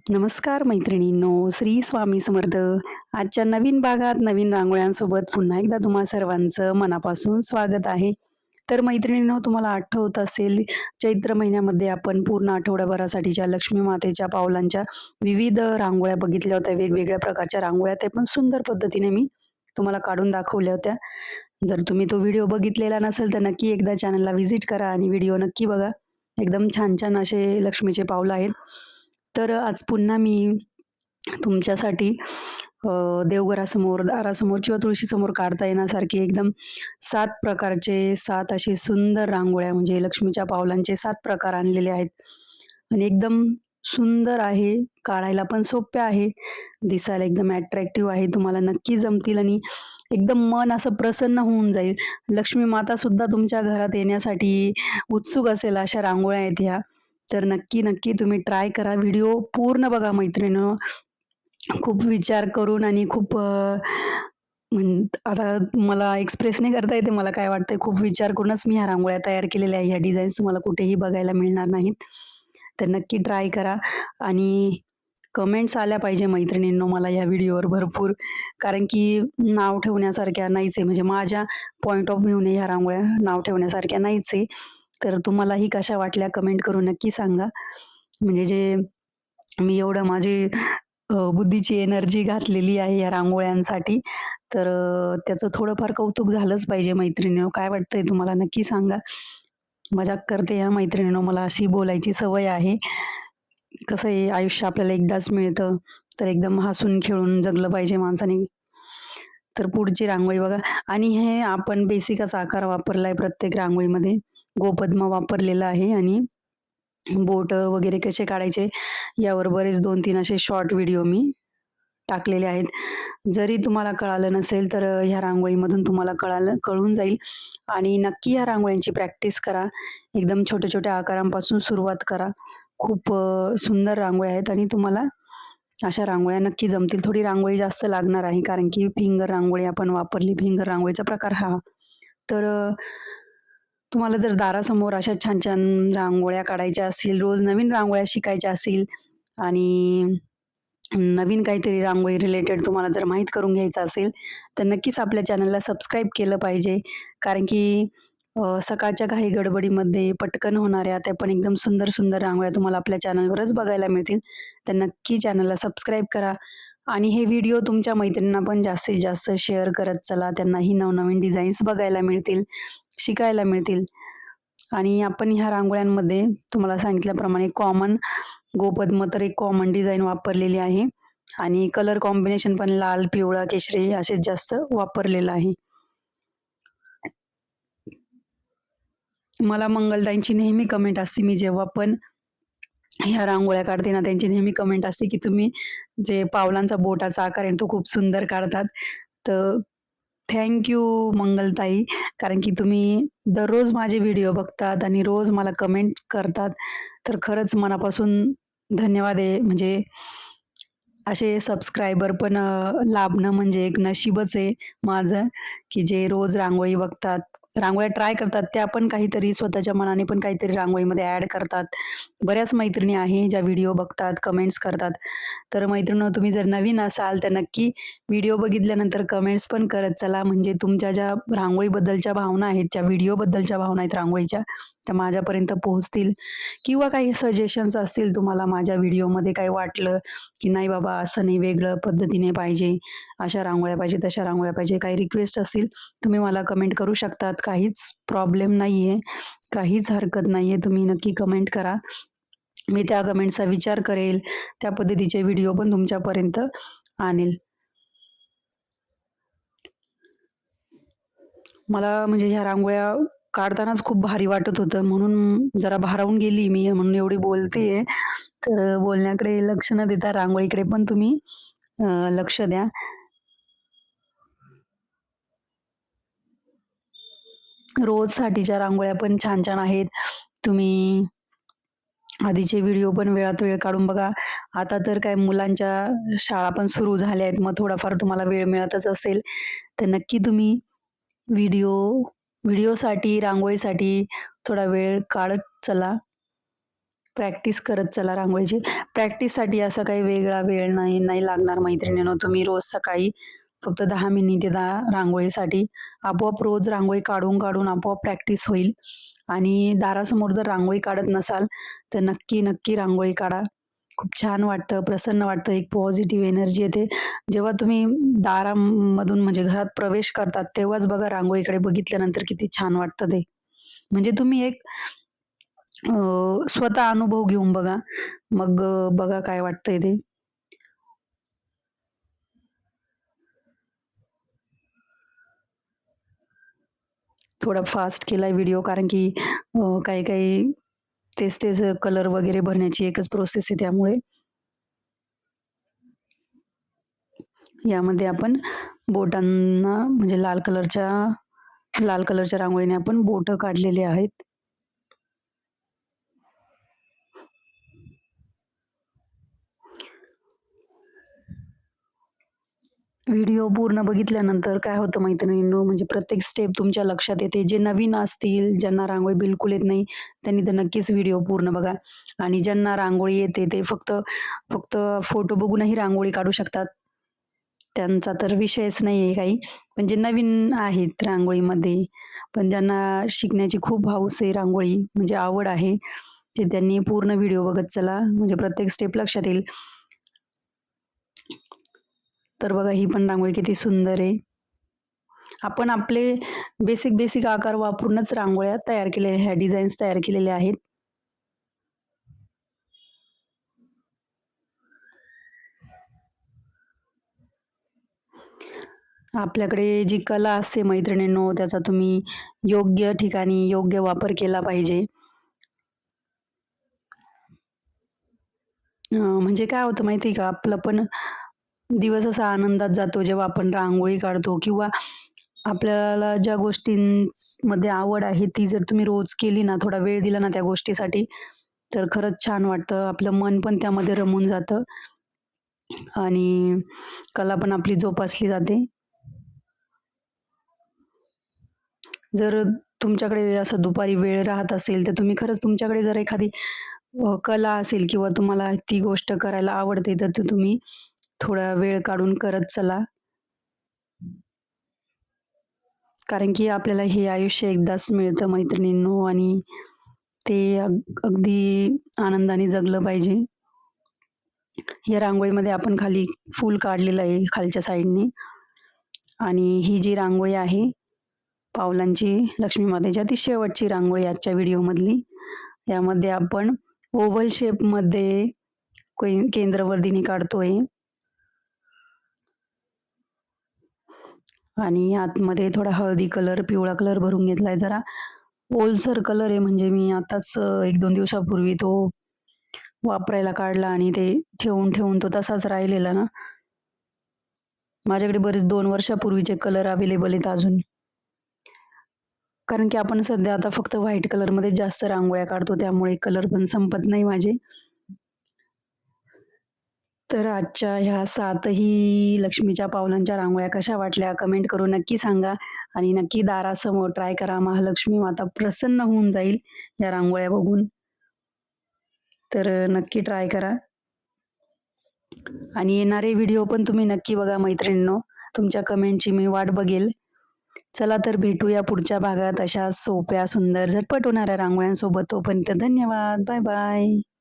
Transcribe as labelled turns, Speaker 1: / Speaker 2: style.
Speaker 1: नमस्कार मैत्रिणींनो, श्री स्वामी समर्थ. आजच्या नवीन भागात नवीन रांगोळ्यांसोबत पुन्हा एकदा तुम्हा सर्वांचं मनापासून स्वागत आहे. तर मैत्रिणींनो, तुम्हाला आठवत असेल चैत्र महिन्यामध्ये आपण पूर्ण आठवड्याभरासाठीच्या लक्ष्मी मातेच्या पावलांच्या विविध रांगोळ्या बघितल्या होत्या. वेगवेगळ्या प्रकारच्या रांगोळ्या ते पण सुंदर पद्धतीने मी तुम्हाला काढून दाखवल्या होत्या. जर तुम्ही तो व्हिडिओ बघितलेला नसेल तर नक्की एकदा चॅनलला व्हिजिट करा आणि व्हिडिओ नक्की बघा. एकदम छान-छान असे लक्ष्मीचे पावलं आहेत. तर आज पुन्हा मी तुमच्यासाठी देवघरासमोर, दारासमोर किंवा तुळशीसमोर काढता येण्यासारखे एकदम 7 प्रकारचे 7 असे सुंदर रांगोळ्या म्हणजे लक्ष्मीच्या पावलांचे 7 प्रकार आणलेले आहेत. आणि एकदम सुंदर आहे, काढायला पण सोप्या आहे, दिसायला एकदम अट्रॅक्टिव्ह आहे. तुम्हाला नक्की जमतील आणि एकदम मन असं प्रसन्न होऊन जाईल. लक्ष्मी माता सुद्धा तुमच्या घरात येण्यासाठी उत्सुक असेल अशा रांगोळ्या आहेत ह्या. तर नक्की तुम्ही ट्राय करा. व्हिडिओ पूर्ण बघा मैत्रिणींनो. खूप विचार करून आणि खूप आता मला एक्सप्रेस नाही करता येते मला काय वाटतंय. खूप विचार करूनच मी ह्या रांगोळ्या तयार केलेल्या आहे. ह्या डिझाईन्स तुम्हाला कुठेही बघायला मिळणार नाहीत. तर नक्की ट्राय करा आणि कमेंट्स आल्या पाहिजे मैत्रिणींनो मला या व्हिडिओवर भरपूर. कारण की नाव ठेवण्यासारख्या नाहीच आहे. म्हणजे माझ्या पॉइंट ऑफ व्ह्यूने ह्या रांगोळ्या नाव ठेवण्यासारख्या नाहीच आहे. तर तुम्हालाही कशा वाटल्या कमेंट करून नक्की सांगा. म्हणजे जे मी एवढं माझी बुद्धीची एनर्जी घातलेली आहे या रांगोळ्यांसाठी, तर त्याचं थोडंफार कौतुक झालंच पाहिजे मैत्रिणींनो. काय वाटतंय तुम्हाला नक्की सांगा. मजाक करते हां मैत्रिणींनो, मला अशी बोलायची सवय आहे. कसं आहे आयुष्य आपल्याला एकदाच मिळतं, तर एकदम हसून खेळून जगलं पाहिजे माणसाने. तर पुढची रांगोळी बघा आणि हे आपण बेसिकच आकार वापरलाय प्रत्येक रांगोळीमध्ये. गोपद्म वापरलेलं आहे आणि बोटं वगैरे कसे काढायचे यावर बरेच 2-3 असे शॉर्ट व्हिडिओ मी टाकलेले आहेत. जरी तुम्हाला कळालं नसेल तर ह्या रांगोळीमधून तुम्हाला कळून जाईल आणि नक्की ह्या रांगोळ्यांची प्रॅक्टिस करा. एकदम छोट्या-छोट्या आकारांपासून सुरुवात करा. खूप सुंदर रांगोळ्या आहेत आणि तुम्हाला अशा रांगोळ्या नक्की जमतील. थोडी रांगोळी जास्त लागणार आहे कारण की फिंगर रांगोळी आपण वापरली. फिंगर रांगोळीचा प्रकार हा. तर तुम्हाला जर दारासमोर अशा छान-छान रांगोळ्या काढायच्या असतील, रोज नवीन रांगोळ्या शिकायच्या असतील आणि नवीन काहीतरी रांगोळी रिलेटेड तुम्हाला जर माहीत करून घ्यायचं असेल, तर नक्कीच आपल्या चॅनलला सबस्क्राईब केलं पाहिजे. कारण की सकाळच्या घाई गडबडीमध्ये पटकन होणाऱ्या त्या पण एकदम सुंदर-सुंदर रांगोळ्या तुम्हाला आपल्या चॅनलवरच बघायला मिळतील. तर नक्की चॅनलला सबस्क्राईब करा आणि हे व्हिडिओ तुमच्या मैत्रिणींना पण जास्तीत जास्त शेअर करत चला. त्यांनाही नवनवीन डिझाईन्स बघायला मिळतील, शिकायला मिळतील. आणि आपण ह्या रांगोळ्यांमध्ये तुम्हाला सांगितल्याप्रमाणे कॉमन गोपद्म तर एक कॉमन डिझाइन वापरलेली आहे आणि कलर कॉम्बिनेशन पण लाल, पिवळा, केशरी असेच जास्त वापरलेलं आहे. मला मंगलताईंची नेहमी कमेंट असते मी जेव्हा पण ह्या रांगोळ्या काढते ना, त्यांची नेहमी कमेंट असते, की तुम्ही जे पावलांचा बोटाचा आकार आहे तो खूप सुंदर काढतात. तर थँक यू मंगलताई. कारण की तुम्ही दररोज माझे व्हिडिओ बघतात आणि रोज मला कमेंट करतात. तर खरंच मनापासून धन्यवाद आहे. म्हणजे असे सबस्क्रायबर पण लाभणं म्हणजे एक नशीबच आहे माझं, की जे रोज रांगोळी बघतात, रांगोळ्या ट्राय करतात. त्या पण काहीतरी स्वतःच्या मनाने पण काहीतरी रांगोळीमध्ये ॲड करतात. बऱ्याच मैत्रिणी आहे ज्या व्हिडिओ बघतात, कमेंट्स करतात. तर मैत्रिणींनो तुम्ही जर नवीन असाल तर नक्की व्हिडिओ बघितल्यानंतर कमेंट्स पण करत चला. म्हणजे तुमच्या ज्या रांगोळीबद्दलच्या भावना आहेत, ज्या व्हिडिओबद्दलच्या भावना आहेत रांगोळीच्या, त्या माझ्यापर्यंत पोहोचतील किंवा काही सजेशन्स असतील तुम्हाला माझ्या व्हिडिओमध्ये काही वाटलं, की नाही बाबा असं नाही वेगळं पद्धतीने पाहिजे, अशा रांगोळ्या पाहिजे, तशा रांगोळ्या पाहिजे, काही रिक्वेस्ट असतील तुम्ही मला कमेंट करू शकतात. काहीच प्रॉब्लेम नाहीये, काहीच हरकत नाहीये. तुम्ही नक्की कमेंट करा. मी त्या कमेंटचा विचार करेल, त्या पद्धतीचे व्हिडिओ पण तुमच्यापर्यंत आणेल. मला म्हणजे ह्या रांगोळ्या काढतानाच खूप भारी वाटत होतं म्हणून जरा भारावून गेली मी म्हणून एवढी बोलतेय. तर बोलण्याकडे लक्ष न देता रांगोळीकडे पण तुम्ही लक्ष द्या. रोजसाठीच्या रांगोळ्या पण छान-छान आहेत. तुम्ही आधीचे व्हिडिओ पण वेळात वेळ काढून बघा. आता तर काय मुलांच्या शाळा पण सुरू झाल्या आहेत. मग थोडाफार तुम्हाला वेळ मिळतच असेल, तर नक्की तुम्ही व्हिडिओ व्हिडिओसाठी, रांगोळीसाठी थोडा वेळ काढत चला. प्रॅक्टिस करत चला रांगोळीची. प्रॅक्टिससाठी असा काही वेगळा वेळ नाही लागणार मैत्रिणींनो. तुम्ही रोज सकाळी फक्त 10 मिनिटे रांगोळीसाठी आपोआप रोज रांगोळी काढून आपोआप प्रॅक्टिस होईल. आणि दारासमोर जर रांगोळी काढत नसाल, तर नक्की रांगोळी काढा. खूप छान वाटतं, प्रसन्न वाटतं, एक पॉझिटिव्ह एनर्जी येते. जेव्हा तुम्ही दारामधून म्हणजे घरात प्रवेश करतात, तेव्हाच बघा रांगोळीकडे बघितल्यानंतर किती छान वाटतं ते. म्हणजे तुम्ही एक स्वतः अनुभव घेऊन बघा. मग बघा काय वाटतंय ते. थोडा फास्ट केलाय व्हिडिओ कारण की काही-काही तेच कलर वगैरे भरण्याची एकच प्रोसेस आहे त्यामुळे. यामध्ये आपण बोटांना म्हणजे लाल कलरच्या रांगोळीने आपण बोटं काढलेली आहेत. व्हिडिओ पूर्ण बघितल्यानंतर काय होतं मैत्रिणींनो, म्हणजे प्रत्येक स्टेप तुमच्या लक्षात येते. जे नवीन असतील, ज्यांना रांगोळी बिलकुल येत नाही, त्यांनी तर नक्कीच व्हिडिओ पूर्ण बघा. आणि ज्यांना रांगोळी येते ते फक्त फक्त फोटो बघूनही रांगोळी काढू शकतात. त्यांचा तर विषयच नाहीये काही. पण जे नवीन आहेत रांगोळीमध्ये, पण ज्यांना शिकण्याची खूप हौस आहे रांगोळी, म्हणजे आवड आहे, ते त्यांनी पूर्ण व्हिडिओ बघत चला, म्हणजे प्रत्येक स्टेप लक्षात येईल. तर बघा ही पण रांगोळी किती सुंदर आहे. आपण आपले बेसिक आकार वापरूनच रांगोळ्या तयार केलेल्या, ह्या डिझाईन्स तयार केलेल्या आहेत. आपल्याकडे जी कला असते मैत्रिणींनो, त्याचा तुम्ही योग्य ठिकाणी योग्य वापर केला पाहिजे. म्हणजे काय होतं माहिती आहे का, आपला पण दिवस असा आनंदात जातो जेव्हा आपण रांगोळी काढतो किंवा आपल्याला ज्या गोष्टींमध्ये आवड आहे, ती जर तुम्ही रोज केली ना, थोडा वेळ दिला ना त्या गोष्टीसाठी, तर खरंच छान वाटतं. आपलं मन पण त्यामध्ये रमून जातं आणि कला पण आपली जोपासली जाते. जर तुमच्याकडे असं दुपारी वेळ राहत असेल, तर तुम्ही खरंच तुमच्याकडे जर एखादी कला असेल किंवा तुम्हाला ती गोष्ट करायला आवडते, तर ती तुम्ही थोडा वेळ काढून करत चला. कारण की आपल्याला हे आयुष्य एकदाच मिळतं मैत्रिणींनो आणि ते अगदी आनंदाने जगलं पाहिजे. या रांगोळीमध्ये आपण खाली फूल काढलेलं आहे खालच्या साईडने आणि ही जी रांगोळी आहे पावलांची लक्ष्मी मातेची ती शेवटची रांगोळी आजच्या व्हिडिओमधली. यामध्ये आपण ओव्हल शेपमध्ये केंद्रवर्धिनी काढतोय आणि आतमध्ये थोडा हळदी कलर, पिवळा कलर भरून घेतलाय. जरा ओलसर कलर आहे म्हणजे मी आताच 1-2 दिवसापूर्वी तो वापरायला काढला आणि ते ठेवून तो तसाच राहिलेला ना. माझ्याकडे बरेच 2 वर्षापूर्वीचे कलर अवेलेबल आहेत अजून. कारण की आपण सध्या आता फक्त व्हाईट कलरमध्ये जास्त रांगोळ्या काढतो त्यामुळे कलर पण संपत नाही माझे. तर आजच्या ह्या 7ही लक्ष्मीच्या पावलांच्या रांगोळ्या कशा वाटल्या कमेंट करून नक्की सांगा आणि नक्की दारासमोर ट्राय करा. महालक्ष्मी माता प्रसन्न होऊन जाईल या रांगोळ्या बघून. तर नक्की ट्राय करा. आणि येणारे व्हिडिओ पण तुम्ही नक्की बघा मैत्रिणींनो. तुमच्या कमेंटची मी वाट बघेल. चला तर भेटूया पुढच्या भागात अशा सोप्या, सुंदर, झटपट होणाऱ्या रांगोळ्यांसोबत. तोपर्यंत धन्यवाद. Bye bye.